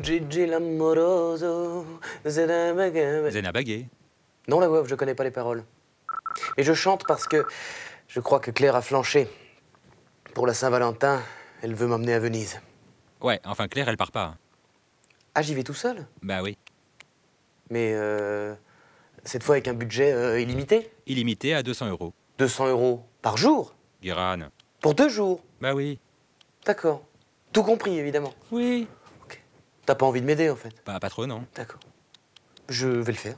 Gigi l'amoroso, Zenabagé. Zenabagé. Non, la veuve, je connais pas les paroles. Mais je chante parce que je crois que Claire a flanché. Pour la Saint-Valentin, elle veut m'emmener à Venise. Ouais, enfin Claire, elle part pas. Ah, j'y vais tout seul? Bah oui. Mais cette fois avec un budget illimité? Illimité à 200 €. 200 € par jour? Guéran. Pour 2 jours? Bah oui. D'accord. Tout compris, évidemment. Oui. Ok. T'as pas envie de m'aider, en fait? Bah pas trop, non. D'accord. Je vais le faire.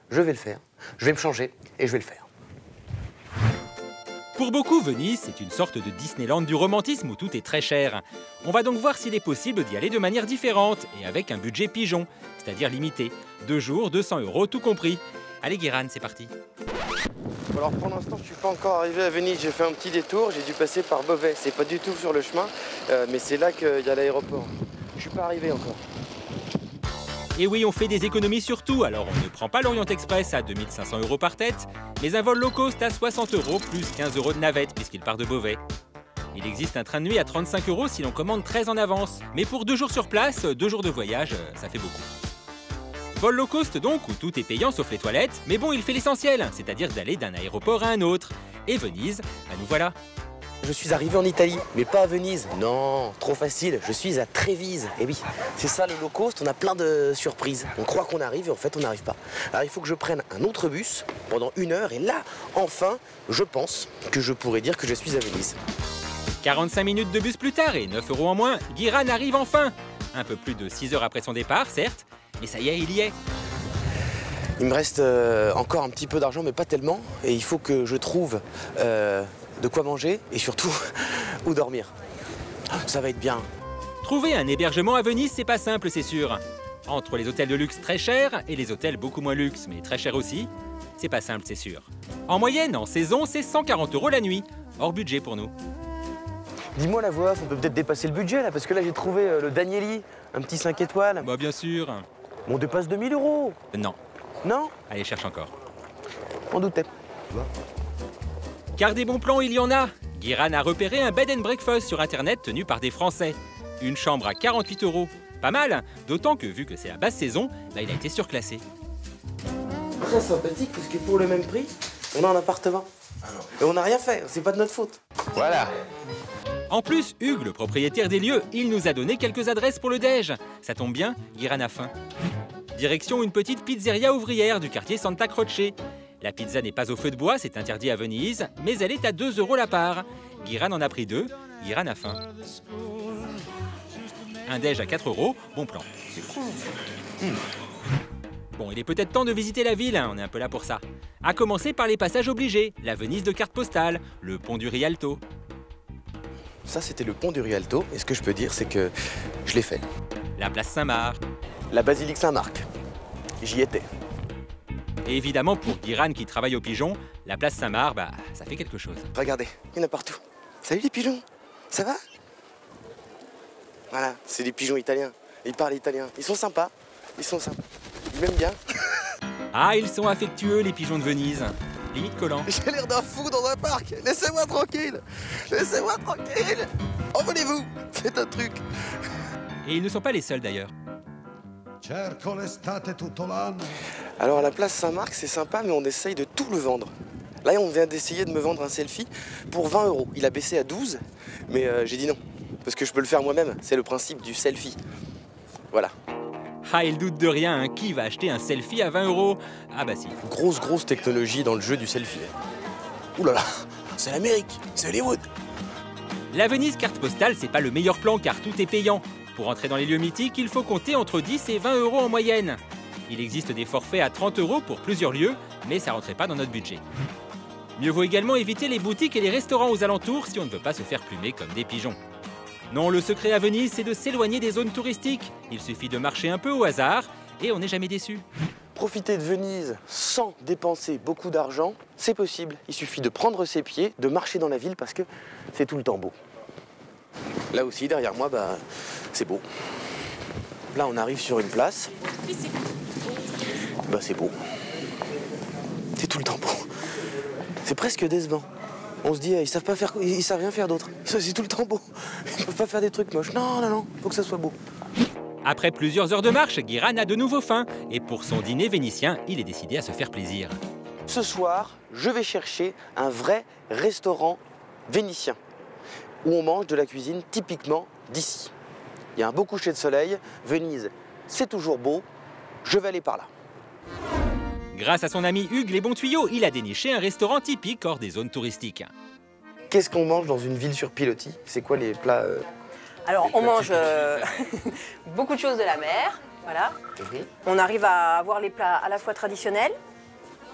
Je vais le faire. Je vais me changer et je vais le faire. Pour beaucoup, Venise, c'est une sorte de Disneyland du romantisme où tout est très cher. On va donc voir s'il est possible d'y aller de manière différente et avec un budget pigeon, c'est-à-dire limité. 2 jours, 200 € tout compris. Allez Guéran, c'est parti. Alors pour l'instant, je suis pas encore arrivé à Venise. J'ai fait un petit détour, j'ai dû passer par Beauvais. C'est pas du tout sur le chemin, mais c'est là qu'il y a l'aéroport. Je suis pas arrivé encore. Et oui, on fait des économies sur tout, alors on ne prend pas l'Orient Express à 2500 € par tête, mais un vol low cost à 60 € plus 15 € de navette puisqu'il part de Beauvais. Il existe un train de nuit à 35 € si l'on commande très en avance, mais pour 2 jours sur place, 2 jours de voyage, ça fait beaucoup. Vol low cost donc, où tout est payant sauf les toilettes, mais bon, il fait l'essentiel, c'est-à-dire d'aller d'un aéroport à un autre. Et Venise, bah nous voilà. Je suis arrivé en Italie, mais pas à Venise. Non, trop facile, je suis à Trévise. Et oui, c'est ça le low cost, on a plein de surprises. On croit qu'on arrive et en fait on n'arrive pas. Alors il faut que je prenne un autre bus pendant 1 heure et là, enfin, je pense que je pourrais dire que je suis à Venise. 45 minutes de bus plus tard et 9 € en moins, Guéran arrive enfin. Un peu plus de 6 heures après son départ, certes, mais ça y est, il y est. Il me reste encore un petit peu d'argent, mais pas tellement. Et il faut que je trouve de quoi manger et surtout où dormir. Ça va être bien. Trouver un hébergement à Venise, c'est pas simple, c'est sûr. Entre les hôtels de luxe très chers et les hôtels beaucoup moins luxe, mais très chers aussi, c'est pas simple, c'est sûr. En moyenne, en saison, c'est 140 € la nuit, hors budget pour nous. Dis-moi la voix, on peut peut-être dépasser le budget là, parce que là j'ai trouvé le Danieli, un petit 5 étoiles. Bah bien sûr. On dépasse 2000 €. Non. Non? Allez, cherche encore. On doutait. Car des bons plans, il y en a. Guéran a repéré un bed and breakfast sur internet tenu par des Français. Une chambre à 48 €. Pas mal, d'autant que vu que c'est la basse saison, bah, il a été surclassé. Très sympathique, parce que pour le même prix, on a un appartement. Et on n'a rien fait, c'est pas de notre faute. Voilà. En plus, Hugues, le propriétaire des lieux, il nous a donné quelques adresses pour le déj. Ça tombe bien, Guéran a faim. Direction une petite pizzeria ouvrière du quartier Santa Croce. La pizza n'est pas au feu de bois, c'est interdit à Venise, mais elle est à 2 € la part. Guéran en a pris 2, Guéran a faim. Un déj à 4 €, bon plan. Bon, il est peut-être temps de visiter la ville, hein, on est un peu là pour ça. À commencer par les passages obligés, la Venise de carte postale, le pont du Rialto. Ça, c'était le pont du Rialto, et ce que je peux dire, c'est que je l'ai fait. La place Saint-Marc. La basilique Saint-Marc. J'y étais. Et évidemment, pour Guéran qui travaille au Pigeon, la place Saint-Marc, bah, ça fait quelque chose. Regardez, il y en a partout. Salut les pigeons, ça va? Voilà, c'est des pigeons italiens. Ils parlent italien. Ils sont sympas. Ils sont sympas. Ils m'aiment bien. Ah, ils sont affectueux, les pigeons de Venise. Limite collants. J'ai l'air d'un fou dans un parc. Laissez-moi tranquille. Laissez-moi tranquille. Envolez-vous. Faites un truc. Et ils ne sont pas les seuls d'ailleurs. Alors à la place Saint-Marc, c'est sympa, mais on essaye de tout le vendre. Là, on vient d'essayer de me vendre un selfie pour 20 €. Il a baissé à 12, mais j'ai dit non. Parce que je peux le faire moi-même. C'est le principe du selfie. Voilà. Ah, il doute de rien, hein. Qui va acheter un selfie à 20 €? Ah bah si. Grosse technologie dans le jeu du selfie. Ouh là là, c'est l'Amérique, c'est Hollywood. La Venise carte postale, c'est pas le meilleur plan car tout est payant. Pour entrer dans les lieux mythiques, il faut compter entre 10 et 20 € en moyenne. Il existe des forfaits à 30 € pour plusieurs lieux, mais ça rentrait pas dans notre budget. Mieux vaut également éviter les boutiques et les restaurants aux alentours si on ne veut pas se faire plumer comme des pigeons. Non, le secret à Venise, c'est de s'éloigner des zones touristiques. Il suffit de marcher un peu au hasard et on n'est jamais déçu. Profiter de Venise sans dépenser beaucoup d'argent, c'est possible. Il suffit de prendre ses pieds, de marcher dans la ville parce que c'est tout le temps beau. Là aussi, derrière moi, bah, c'est beau. Là, on arrive sur une place. Bah, c'est beau. C'est tout le temps beau. C'est presque décevant. On se dit, ils savent rien faire d'autre. C'est tout le temps beau. Ils peuvent pas faire des trucs moches. Non, faut que ça soit beau. Après plusieurs heures de marche, Guiran a de nouveau faim. Et pour son dîner vénitien, il est décidé à se faire plaisir. Ce soir, je vais chercher un vrai restaurant vénitien, où on mange de la cuisine typiquement d'ici. Il y a un beau coucher de soleil, Venise, c'est toujours beau, je vais aller par là. Grâce à son ami Hugues Les Bons Tuyaux, il a déniché un restaurant typique hors des zones touristiques. Qu'est-ce qu'on mange dans une ville sur pilotis? C'est quoi les plats Alors, on mange beaucoup de choses de la mer, voilà. On arrive à avoir les plats à la fois traditionnels,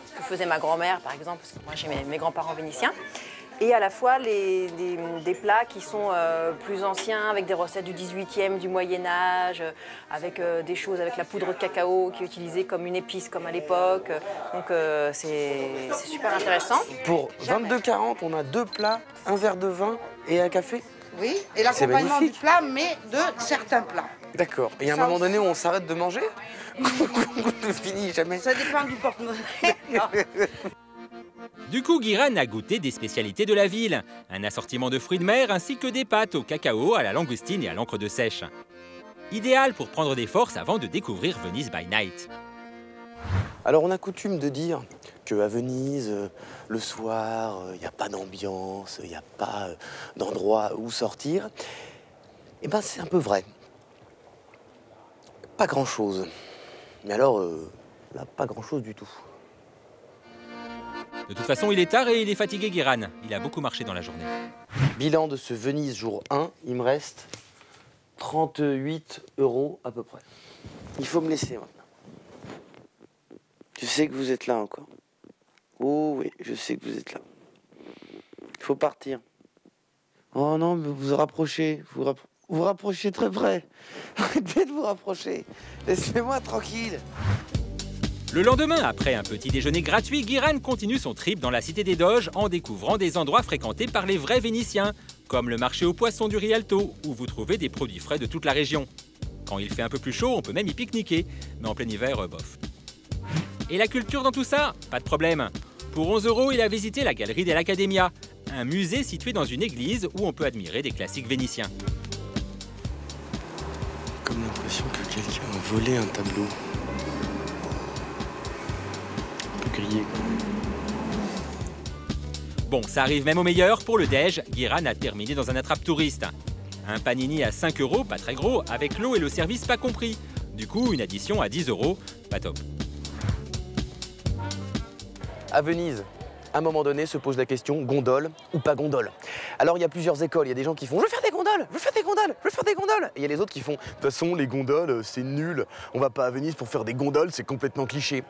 ce que faisait ma grand-mère, par exemple, parce que moi j'ai mes grands-parents vénitiens, et à la fois des plats qui sont plus anciens, avec des recettes du 18e, du Moyen-Âge, avec des choses avec la poudre de cacao qui est utilisée comme une épice, comme à l'époque. Donc c'est super intéressant. Pour 22,40, on a 2 plats, un verre de vin et un café? Oui, et l'accompagnement du plat, mais de certains plats. D'accord. Et à un moment donné où on s'arrête de manger? On ne finit jamais. Ça dépend du porte-monnaie. Du coup, Guiran a goûté des spécialités de la ville, un assortiment de fruits de mer ainsi que des pâtes au cacao, à la langoustine et à l'encre de sèche. Idéal pour prendre des forces avant de découvrir Venise by Night. Alors on a coutume de dire qu'à Venise, le soir, il n'y a pas d'ambiance, il n'y a pas d'endroit où sortir. Eh ben c'est un peu vrai. Pas grand-chose. Mais alors, là, pas grand-chose du tout. De toute façon, il est tard et il est fatigué, Guiran. Il a beaucoup marché dans la journée. Bilan de ce Venise jour 1, il me reste 38 € à peu près. Il faut me laisser maintenant. Je sais que vous êtes là encore. Oh oui, je sais que vous êtes là. Il faut partir. Oh non, mais vous vous rapprochez. Vous rapprochez très près. Arrêtez de vous rapprocher. Laissez-moi tranquille. Le lendemain, après un petit déjeuner gratuit, Guiran continue son trip dans la cité des Doges en découvrant des endroits fréquentés par les vrais Vénitiens, comme le marché aux poissons du Rialto, où vous trouvez des produits frais de toute la région. Quand il fait un peu plus chaud, on peut même y pique-niquer, mais en plein hiver, bof. Et la culture dans tout ça? Pas de problème. Pour 11 €, il a visité la galerie de l'Accademia, un musée situé dans une église où on peut admirer des classiques vénitiens. Comme l'impression que quelqu'un a volé un tableau. Un peu grillé, quoi. Bon, ça arrive même au meilleur. Pour le déj, Guiran a terminé dans un attrape-touriste. Un panini à 5 €, pas très gros, avec l'eau et le service pas compris. Du coup, une addition à 10 €, pas top. À Venise, à un moment donné, se pose la question gondole ou pas gondole. Alors il y a plusieurs écoles, il y a des gens qui font « je veux faire des gondoles, je veux faire des gondoles, je veux faire des gondoles ». Et il y a les autres qui font « de toute façon, les gondoles, c'est nul, on va pas à Venise pour faire des gondoles, c'est complètement cliché ».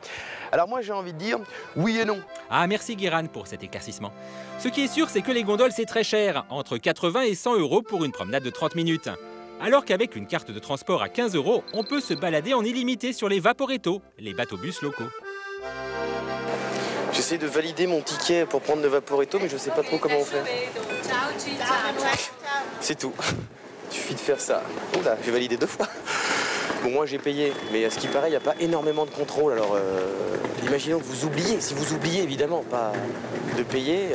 Alors moi j'ai envie de dire oui et non. Ah, merci Guiran pour cet éclaircissement. Ce qui est sûr, c'est que les gondoles, c'est très cher, entre 80 et 100 € pour une promenade de 30 minutes. Alors qu'avec une carte de transport à 15 €, on peut se balader en illimité sur les Vaporetto, les bateaux-bus locaux. J'essaie de valider mon ticket pour prendre le Vaporetto, mais je sais pas trop comment on fait. C'est tout. Il suffit de faire ça. Oula, j'ai validé 2 fois. Bon, moi j'ai payé, mais à ce qui paraît, il n'y a pas énormément de contrôle. Alors, imaginons que vous oubliez. Si vous oubliez, évidemment, pas de payer,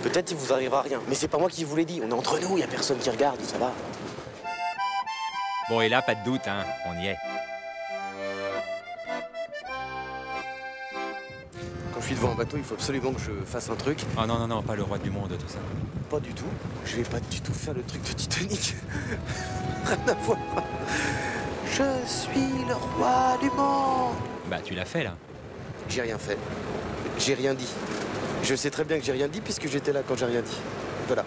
peut-être il vous arrivera rien. Mais c'est pas moi qui vous l'ai dit. On est entre nous, il n'y a personne qui regarde, ça va. Bon, et là, pas de doute, hein, on y est. Quand je suis devant un bateau, il faut absolument que je fasse un truc. Oh non, non, non, pas le roi du monde, tout ça. Pas du tout. Je vais pas du tout faire le truc de Titanic. Rien à voir. Je suis le roi du monde. Bah, tu l'as fait, là. J'ai rien fait. J'ai rien dit. Je sais très bien que j'ai rien dit puisque j'étais là quand j'ai rien dit. Voilà.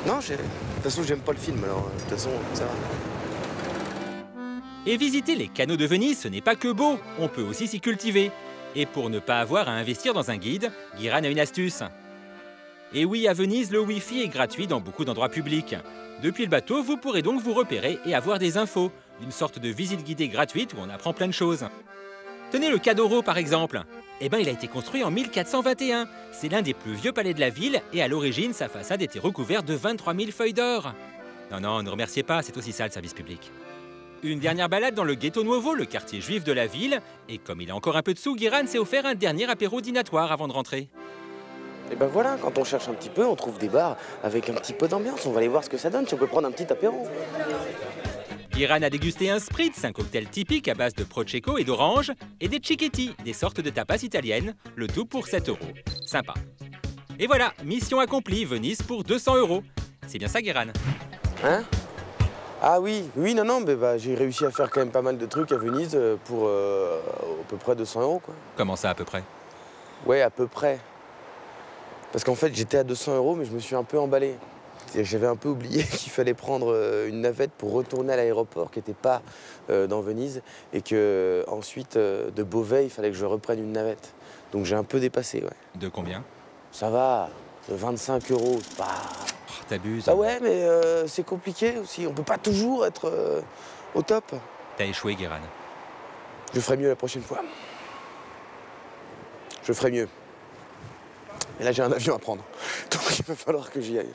Non, de toute façon, j'aime pas le film, alors de toute façon, ça va. Et visiter les canaux de Venise, ce n'est pas que beau, on peut aussi s'y cultiver. Et pour ne pas avoir à investir dans un guide, Guiran a une astuce. Et oui, à Venise, le Wi-Fi est gratuit dans beaucoup d'endroits publics. Depuis le bateau, vous pourrez donc vous repérer et avoir des infos, une sorte de visite guidée gratuite où on apprend plein de choses. Tenez le Cadoro par exemple. Eh ben, il a été construit en 1421. C'est l'un des plus vieux palais de la ville et à l'origine, sa façade était recouverte de 23 000 feuilles d'or. Non, non, ne remerciez pas, c'est aussi ça le service public. Une dernière balade dans le Ghetto Nuovo, le quartier juif de la ville. Et comme il a encore un peu de sous, Guiran s'est offert un dernier apéro dînatoire avant de rentrer. Et ben voilà, quand on cherche un petit peu, on trouve des bars avec un petit peu d'ambiance. On va aller voir ce que ça donne, si on peut prendre un petit apéro. Guérin a dégusté un spritz, un cocktail typique à base de prosecco et d'orange, et des cicchetti, des sortes de tapas italiennes, le tout pour 7 €. Sympa. Et voilà, mission accomplie, Venise pour 200 €. C'est bien ça, Guérin? Hein? Ah oui, non, mais j'ai réussi à faire quand même pas mal de trucs à Venise pour à peu près 200 €, quoi. Comment ça, à peu près? Ouais, à peu près. Parce qu'en fait, j'étais à 200 €, mais je me suis un peu emballé. J'avais un peu oublié qu'il fallait prendre une navette pour retourner à l'aéroport qui n'était pas dans Venise et que ensuite de Beauvais, il fallait que je reprenne une navette. Donc j'ai un peu dépassé, ouais. De combien? Ça va, 25 €, c'est pas... Oh, t'abuses. Ah ouais, mais c'est compliqué aussi. On peut pas toujours être au top. T'as échoué, Guérin. Je ferai mieux la prochaine fois. Je ferai mieux. Mais là, j'ai un avion à prendre. Donc il va falloir que j'y aille.